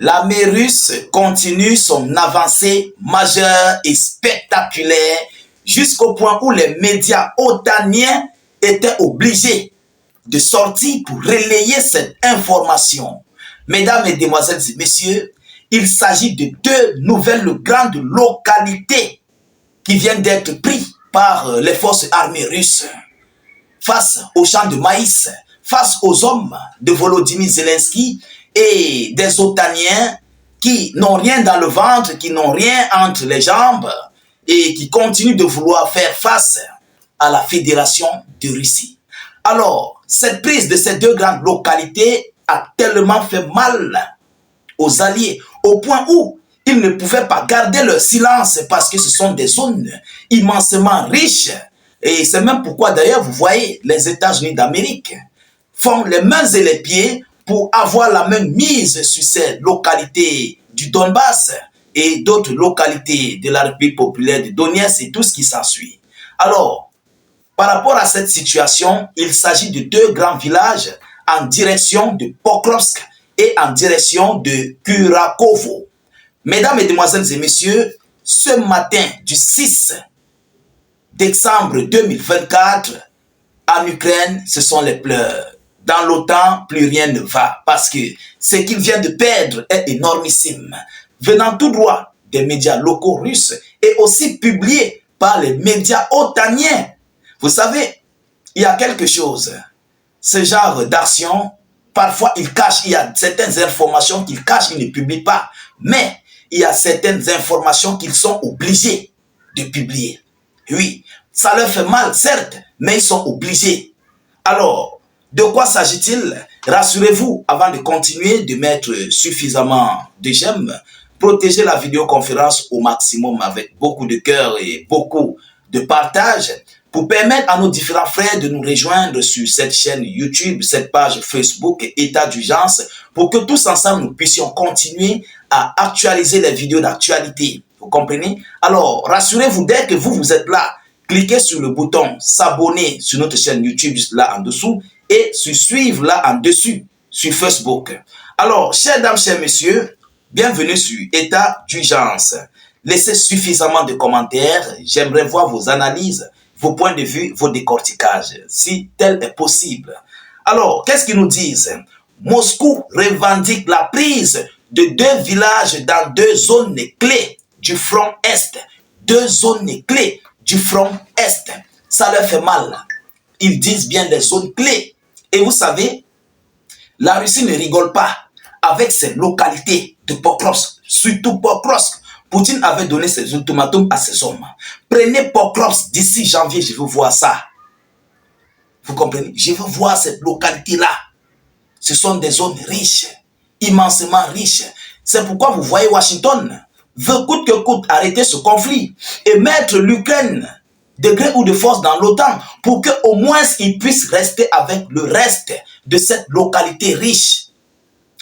L'armée russe continue son avancée majeure et spectaculaire jusqu'au point où les médias otaniens étaient obligés de sortir pour relayer cette information. Mesdames, Mesdemoiselles et Messieurs, il s'agit de deux nouvelles grandes localités qui viennent d'être prises par les forces armées russes face aux champs de maïs, face aux hommes de Volodymyr Zelensky et des Otaniens qui n'ont rien dans le ventre, qui n'ont rien entre les jambes et qui continuent de vouloir faire face à la Fédération de Russie. Alors, cette prise de ces deux grandes localités a tellement fait mal aux Alliés, au point où ils ne pouvaient pas garder leur silence parce que ce sont des zones immensément riches. Et c'est même pourquoi d'ailleurs, vous voyez, les États-Unis d'Amérique font les mains et les pieds pour avoir la main mise sur ces localités du Donbass et d'autres localités de la République populaire de Donetsk et tout ce qui s'ensuit. Alors, par rapport à cette situation, il s'agit de deux grands villages en direction de Pokrovsk et en direction de Kurakovo. Mesdames, Mesdemoiselles et Messieurs, ce matin du 6 décembre 2024, en Ukraine, ce sont les pleurs. Dans l'OTAN, plus rien ne va parce que ce qu'il vient de perdre est énormissime. Venant tout droit des médias locaux russes et aussi publié par les médias otaniens. Vous savez, il y a quelque chose. Ce genre d'action, parfois il cache, il y a certaines informations qu'il cache, il ne publie pas. Mais il y a certaines informations qu'ils sont obligés de publier. Oui, ça leur fait mal, certes, mais ils sont obligés. Alors, de quoi s'agit-il? Rassurez-vous, avant de continuer, de mettre suffisamment de j'aime, protégez la vidéoconférence au maximum avec beaucoup de cœur et beaucoup de partage pour permettre à nos différents frères de nous rejoindre sur cette chaîne YouTube, cette page Facebook État d'urgence, pour que tous ensemble nous puissions continuer à actualiser les vidéos d'actualité. Vous comprenez? Alors, rassurez-vous, dès que vous êtes là, cliquez sur le bouton s'abonner sur notre chaîne YouTube juste là en dessous et sur suivre là en dessus sur Facebook. Alors, chères dames, chers messieurs, bienvenue sur État d'urgence. Laissez suffisamment de commentaires. J'aimerais voir vos analyses, vos points de vue, vos décorticages, si tel est possible. Alors, qu'est-ce qu'ils nous disent? Moscou revendique la prise de deux villages dans deux zones clés du front Est. Deux zones clés du front Est. Ça leur fait mal. Ils disent bien des zones clés. Et vous savez, la Russie ne rigole pas avec ces localités de Pokrovsk, surtout Pokrovsk. Poutine avait donné ses ultimatums à ses hommes. Prenez Pokrovsk d'ici janvier, je veux voir ça. Vous comprenez? Je veux voir cette localité-là. Ce sont des zones riches, immensément riches. C'est pourquoi vous voyez Washington veut coûte que coûte arrêter ce conflit et mettre l'Ukraine de gré ou de force dans l'OTAN pour qu'au moins ils puissent rester avec le reste de cette localité riche.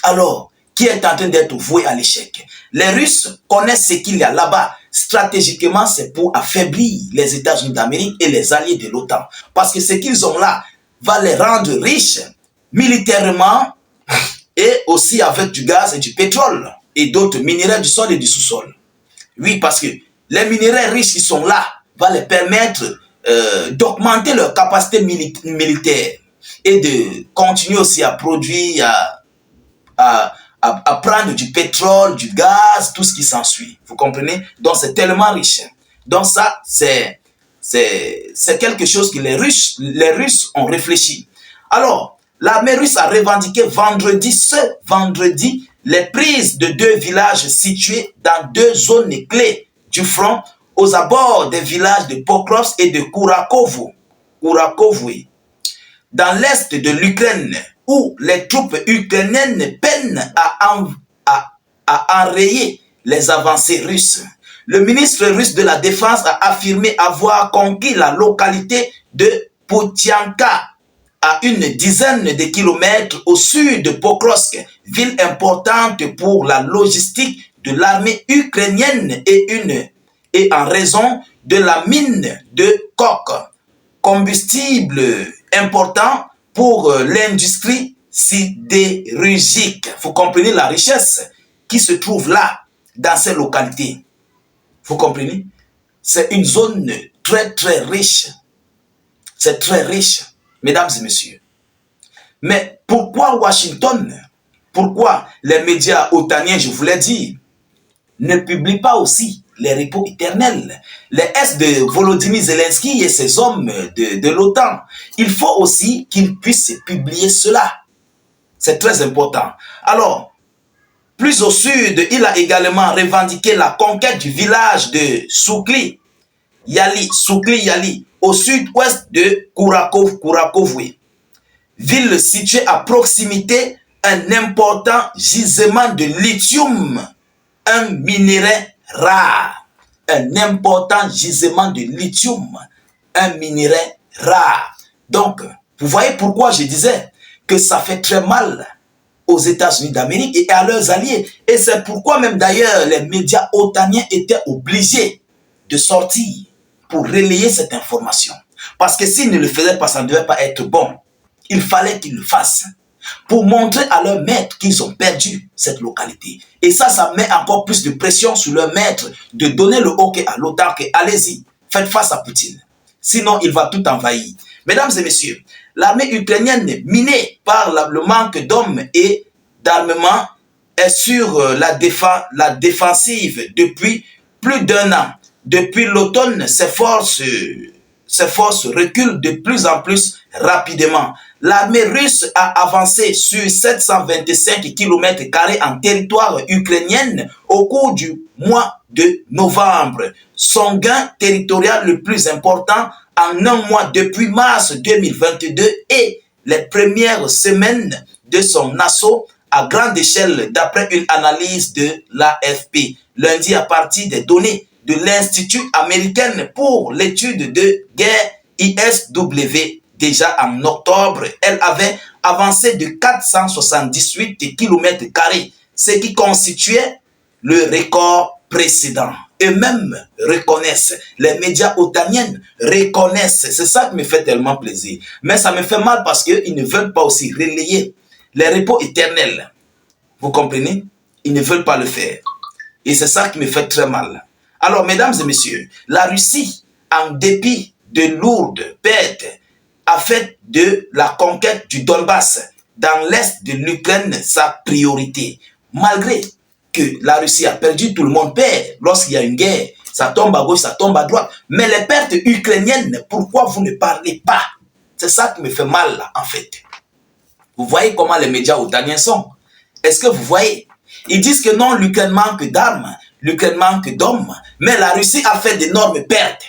Alors, qui est en train d'être voué à l'échec? Les Russes connaissent ce qu'il y a là-bas. Stratégiquement, c'est pour affaiblir les États-Unis d'Amérique et les alliés de l'OTAN. Parce que ce qu'ils ont là va les rendre riches militairement et aussi avec du gaz et du pétrole et d'autres minéraux du sol et du sous-sol. Oui, parce que les minéraux riches qui sont là va les permettre d'augmenter leur capacité militaire et de continuer aussi à produire, à prendre du pétrole, du gaz, tout ce qui s'ensuit. Vous comprenez? Donc c'est tellement riche. Donc ça, c'est quelque chose que les Russes ont réfléchi. Alors, l'armée russe a revendiqué ce vendredi, les prises de deux villages situés dans deux zones clés du front aux abords des villages de Pokrovsk et de Kurakovo, dans l'est de l'Ukraine, où les troupes ukrainiennes peinent à enrayer les avancées russes. Le ministre russe de la Défense a affirmé avoir conquis la localité de Potianka, à une dizaine de kilomètres au sud de Pokrovsk, ville importante pour la logistique de l'armée ukrainienne et en raison de la mine de coke, combustible important pour l'industrie sidérurgique. Vous comprenez la richesse qui se trouve là, dans ces localités. Vous comprenez? C'est une zone très très riche. C'est très riche, mesdames et messieurs. Mais pourquoi Washington, pourquoi les médias otaniens, je vous l'ai dit, ne publient pas aussi les repos éternels, les S de Volodymyr Zelensky et ses hommes de l'OTAN? Il faut aussi qu'ils puissent publier cela. C'est très important. Alors, plus au sud, il a également revendiqué la conquête du village de Soukli Yali, au sud-ouest de Kurakovoué, ville située à proximité d'un important gisement de lithium, un minerai rare. Un important gisement de lithium, un minerai rare. Donc, vous voyez pourquoi je disais que ça fait très mal aux États-Unis d'Amérique et à leurs alliés. Et c'est pourquoi même d'ailleurs les médias otaniens étaient obligés de sortir pour relayer cette information. Parce que s'ils ne le faisaient pas, ça ne devait pas être bon. Il fallait qu'ils le fassent pour montrer à leurs maîtres qu'ils ont perdu cette localité. Et ça met encore plus de pression sur leurs maîtres de donner le OK à l'OTAN que allez-y, faites face à Poutine. Sinon, il va tout envahir. Mesdames et messieurs, l'armée ukrainienne, minée par le manque d'hommes et d'armement, est sur la défensive depuis plus d'1 an. Depuis l'automne, ses forces reculent de plus en plus rapidement. L'armée russe a avancé sur 725 km² en territoire ukrainien au cours du mois de novembre. Son gain territorial le plus important en un mois depuis mars 2022 et les premières semaines de son assaut à grande échelle d'après une analyse de l'AFP. Lundi, à partir des données de l'Institut américain pour l'étude de guerre ISW, déjà en octobre, elle avait avancé de 478 km², ce qui constituait le record précédent. Eux-mêmes reconnaissent, les médias otaniens reconnaissent, c'est ça qui me fait tellement plaisir. Mais ça me fait mal parce qu'ils ne veulent pas aussi relayer les repos éternels. Vous comprenez? Ils ne veulent pas le faire. Et c'est ça qui me fait très mal. Alors, mesdames et messieurs, la Russie, en dépit de lourdes pertes, a fait de la conquête du Donbass dans l'est de l'Ukraine sa priorité. Malgré que la Russie a perdu, tout le monde perd. Lorsqu'il y a une guerre, ça tombe à gauche, ça tombe à droite. Mais les pertes ukrainiennes, pourquoi vous ne parlez pas? C'est ça qui me fait mal, là, en fait. Vous voyez comment les médias otaniens sont? Est-ce que vous voyez? Ils disent que non, l'Ukraine manque d'armes, l'Ukraine manque d'hommes, mais la Russie a fait d'énormes pertes.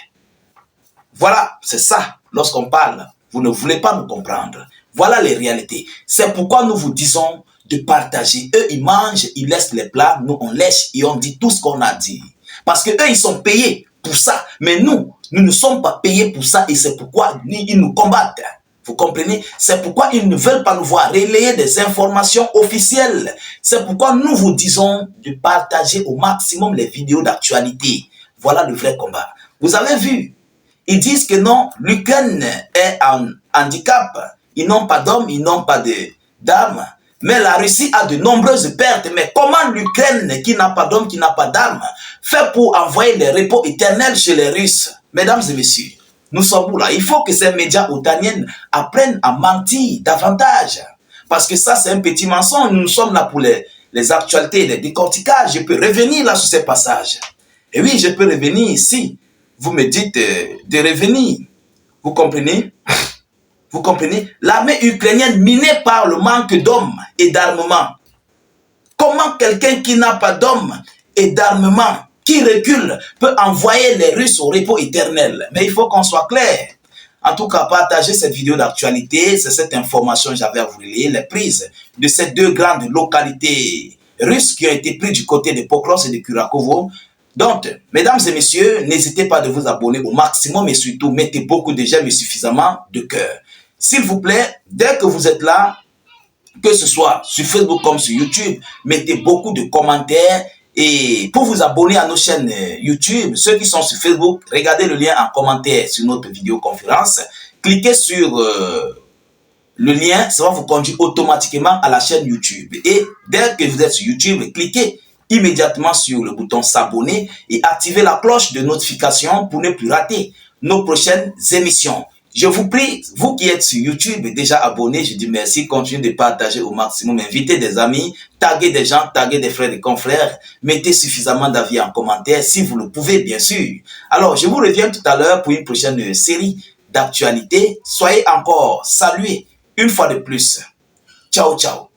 Voilà, c'est ça, lorsqu'on parle. Vous ne voulez pas nous comprendre. Voilà les réalités. C'est pourquoi nous vous disons de partager. Eux, ils mangent, ils laissent les plats, nous, on lèche et on dit tout ce qu'on a dit. Parce que eux, ils sont payés pour ça. Mais nous ne sommes pas payés pour ça et c'est pourquoi ils nous combattent. Vous comprenez? C'est pourquoi ils ne veulent pas nous voir relayer des informations officielles. C'est pourquoi nous vous disons de partager au maximum les vidéos d'actualité. Voilà le vrai combat. Vous avez vu? Ils disent que non, l'Ukraine est en handicap. Ils n'ont pas d'hommes, ils n'ont pas d'armes. Mais la Russie a de nombreuses pertes. Mais comment l'Ukraine, qui n'a pas d'hommes, qui n'a pas d'armes, fait pour envoyer les repos éternels chez les Russes? Mesdames et messieurs, nous sommes où là? Il faut que ces médias otaniens apprennent à mentir davantage. Parce que ça, c'est un petit mensonge. Nous sommes là pour les actualités, les décorticages. Je peux revenir là sur ces passages. Et oui, je peux revenir ici. Vous me dites de revenir. Vous comprenez? Vous comprenez? L'armée ukrainienne minée par le manque d'hommes et d'armement. Comment quelqu'un qui n'a pas d'hommes et d'armement, qui recule, peut envoyer les Russes au repos éternel? Mais il faut qu'on soit clair. En tout cas, partagez cette vidéo d'actualité. C'est cette information que j'avais à vous relayer. Les prises de ces deux grandes localités russes qui ont été prises du côté de Pokros et de Kurakovo. Donc, mesdames et messieurs, n'hésitez pas de vous abonner au maximum et surtout, mettez beaucoup de j'aime et suffisamment de cœur. S'il vous plaît, dès que vous êtes là, que ce soit sur Facebook comme sur YouTube, mettez beaucoup de commentaires et pour vous abonner à nos chaînes YouTube, ceux qui sont sur Facebook, regardez le lien en commentaire sur notre vidéoconférence, cliquez sur le lien, ça va vous conduire automatiquement à la chaîne YouTube et dès que vous êtes sur YouTube, cliquez immédiatement sur le bouton s'abonner et activer la cloche de notification pour ne plus rater nos prochaines émissions. Je vous prie, vous qui êtes sur YouTube et déjà abonnés, je dis merci, continuez de partager au maximum, invitez des amis, taguez des gens, taguez des frères et confrères, mettez suffisamment d'avis en commentaire si vous le pouvez bien sûr. Alors je vous reviens tout à l'heure pour une prochaine série d'actualités. Soyez encore salués une fois de plus. Ciao, ciao.